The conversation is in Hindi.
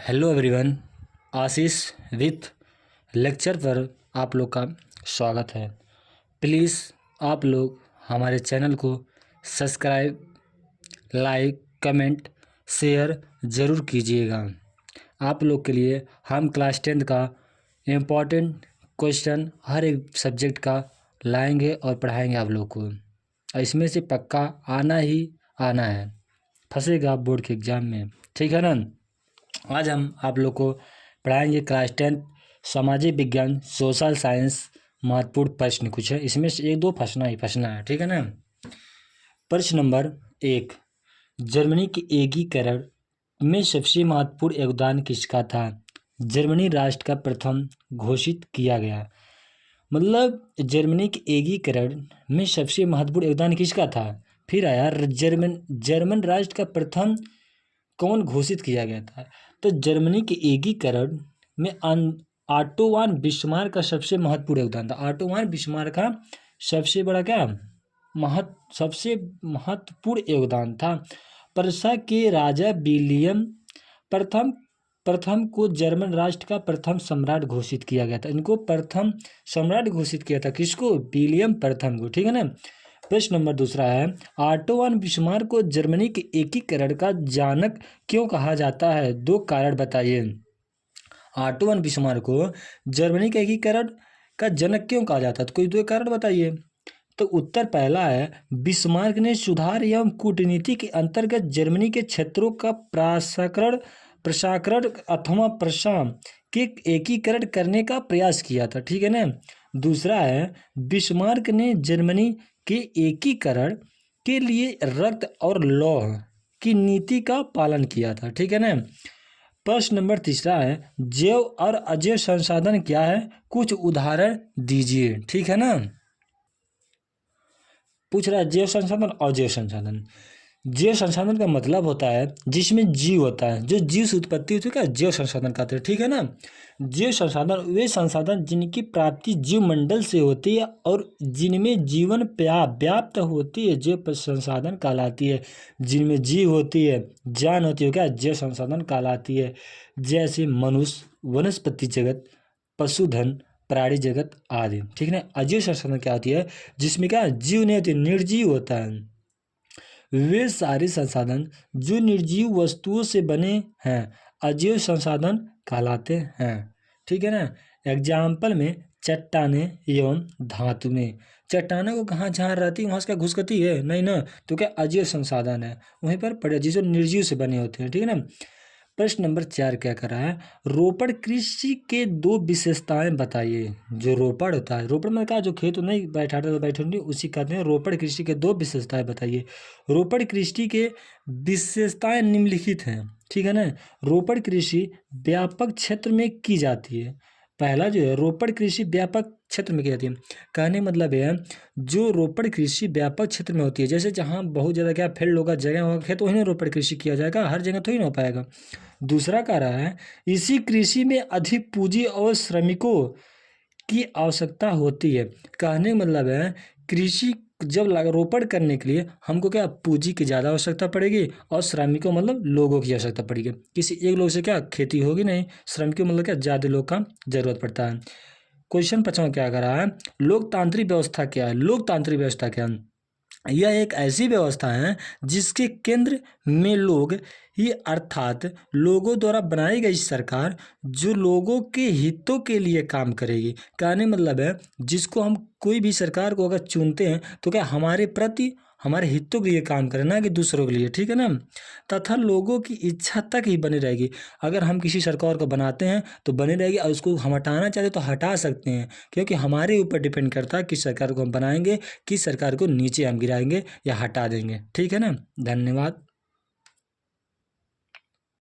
Hello everyone, Ashish with lecture पर आप लोग का स्वागत है। प्लीज़ आप लोग हमारे चैनल को सब्सक्राइब, लाइक, कमेंट, शेयर ज़रूर कीजिएगा। आप लोग के लिए हम क्लास 10 का इम्पोर्टेंट क्वेश्चन हर एक सब्जेक्ट का लाएंगे और पढ़ाएंगे आप लोग को। इसमें से पक्का आना ही आना है, फंसेगा आप बोर्ड के एग्ज़ाम में, ठीक है ना। आज हम आप लोग को पढ़ाएंगे क्लास 10 सामाजिक विज्ञान सोशल साइंस महत्वपूर्ण प्रश्न कुछ है। इसमें से एक दो फंसना है, ठीक है ना। प्रश्न नंबर 1, जर्मनी के एकीकरण में सबसे महत्वपूर्ण योगदान किसका था? जर्मनी राष्ट्र का प्रथम घोषित किया गया। मतलब जर्मनी के एकीकरण में सबसे महत्वपूर्ण योगदान किसका था? फिर आया जर्मन राष्ट्र का प्रथम कौन घोषित किया गया था? तो जर्मनी के एकीकरण में ऑटो वन बिस्मार्क का सबसे महत्वपूर्ण योगदान था। ऑटो वन बिस्मार्क का सबसे बड़ा क्या सबसे महत्वपूर्ण योगदान था। प्रशा के राजा विलियम प्रथम को जर्मन राष्ट्र का प्रथम सम्राट घोषित किया गया था। इनको प्रथम सम्राट घोषित किया था, किसको? विलियम प्रथम को, ठीक है ना। प्रश्न नंबर 2 है, ऑटो वन बिस्मार्क को जर्मनी के एकीकरण का जनक क्यों कहा जाता है? 2 कारण बताइए। ऑटो वन बिस्मार्क को जर्मनी के एकीकरण का जनक क्यों कहा जाता है? तो कोई 2 कारण बताइए। तो उत्तर पहला है, बिस्मार्क ने सुधार एवं कूटनीति के अंतर्गत जर्मनी के क्षेत्रों का प्रशाकरण अथवा प्रशाम के एकीकरण करने का प्रयास किया था, ठीक है ना। दूसरा है, बिस्मार्क ने जर्मनी के एकीकरण के लिए रक्त और लौह की नीति का पालन किया था, ठीक है ना। प्रश्न नंबर 3 है, जैव और अजैव संसाधन क्या है? कुछ उदाहरण दीजिए, ठीक है ना। पूछ रहा है जैव संसाधन और अजैव संसाधन। जैव संसाधन का मतलब होता है जिसमें जीव होता है, जो जीव से उत्पत्ति होती है, क्या जैव संसाधन कहते हैं, ठीक है ना। जैव संसाधन वे संसाधन जिनकी प्राप्ति जीव मंडल से होती है और जिनमें जीवन व्याप्त होती है, जैव संसाधन कहलाती है। जिनमें जीव होती है, जान होती है, क्या जैव संसाधन कहलाती है। जैसे मनुष्य, वनस्पति जगत, पशुधन, प्राणी जगत आदि, ठीक है ना। अजैव संसाधन क्या होती है? जिसमें क्या जीव नहीं होती, निर्जीव होता है। वे सारे संसाधन जो निर्जीव वस्तुओं से बने हैं अजैव संसाधन कहलाते हैं, ठीक है ना। एग्जाम्पल में चट्टाने एवं धातु में, चट्टानों को कहाँ जहाँ रहती है वहाँ से क्या घुसकती है? नहीं ना, तो क्या अजैव संसाधन है, वहीं पर पड़े जिसको निर्जीव से बने होते हैं, ठीक है ना। प्रश्न नंबर 4 क्या कर रहा है, रोपड़ कृषि के 2 विशेषताएं बताइए। जो रोपड़ होता है, रोपड़ में क्या जो खेत नहीं बैठे नहीं, उसी कहते हैं। रोपड़ कृषि के 2 विशेषताएं बताइए। रोपड़ कृषि के विशेषताएं निम्नलिखित हैं, ठीक है ना। रोपड़ कृषि व्यापक क्षेत्र में की जाती है। पहला जो है, रोपड़ कृषि व्यापक क्षेत्र में की जाती है। कहने मतलब है जो रोपड़ कृषि व्यापक क्षेत्र में होती है, जैसे जहाँ बहुत ज़्यादा क्या फील्ड होगा, जगह होगा, खेत, वहीं रोपड़ कृषि किया जाएगा, हर जगह तो ही ना हो पाएगा। दूसरा कह रहा है, इसी कृषि में अधिक पूंजी और श्रमिकों की आवश्यकता होती है। कहने मतलब है कृषि जब रोपड़ करने के लिए हमको क्या पूंजी की ज़्यादा आवश्यकता पड़ेगी और श्रमिकों मतलब लोगों की आवश्यकता पड़ेगी। किसी एक लोग से क्या खेती होगी नहीं, श्रमिकों मतलब क्या ज़्यादा लोग का जरूरत पड़ता है। क्वेश्चन 5 क्या कर रहा है, लोकतांत्रिक व्यवस्था क्या है? लोकतांत्रिक व्यवस्था क्या है? यह एक ऐसी व्यवस्था है जिसके केंद्र में लोग ही अर्थात लोगों द्वारा बनाई गई सरकार जो लोगों के हितों के लिए काम करेगी। कहने मतलब है जिसको हम कोई भी सरकार को अगर चुनते हैं तो क्या हमारे प्रति हमारे हितों के लिए काम करे, ना कि दूसरों के लिए, ठीक है ना। तथा लोगों की इच्छा तक ही बनी रहेगी। अगर हम किसी सरकार को बनाते हैं तो बनी रहेगी और उसको हम हटाना चाहते तो हटा सकते हैं, क्योंकि हमारे ऊपर डिपेंड करता है किस सरकार को हम बनाएंगे, किस सरकार को नीचे हम गिराएंगे या हटा देंगे, ठीक है ना। धन्यवाद।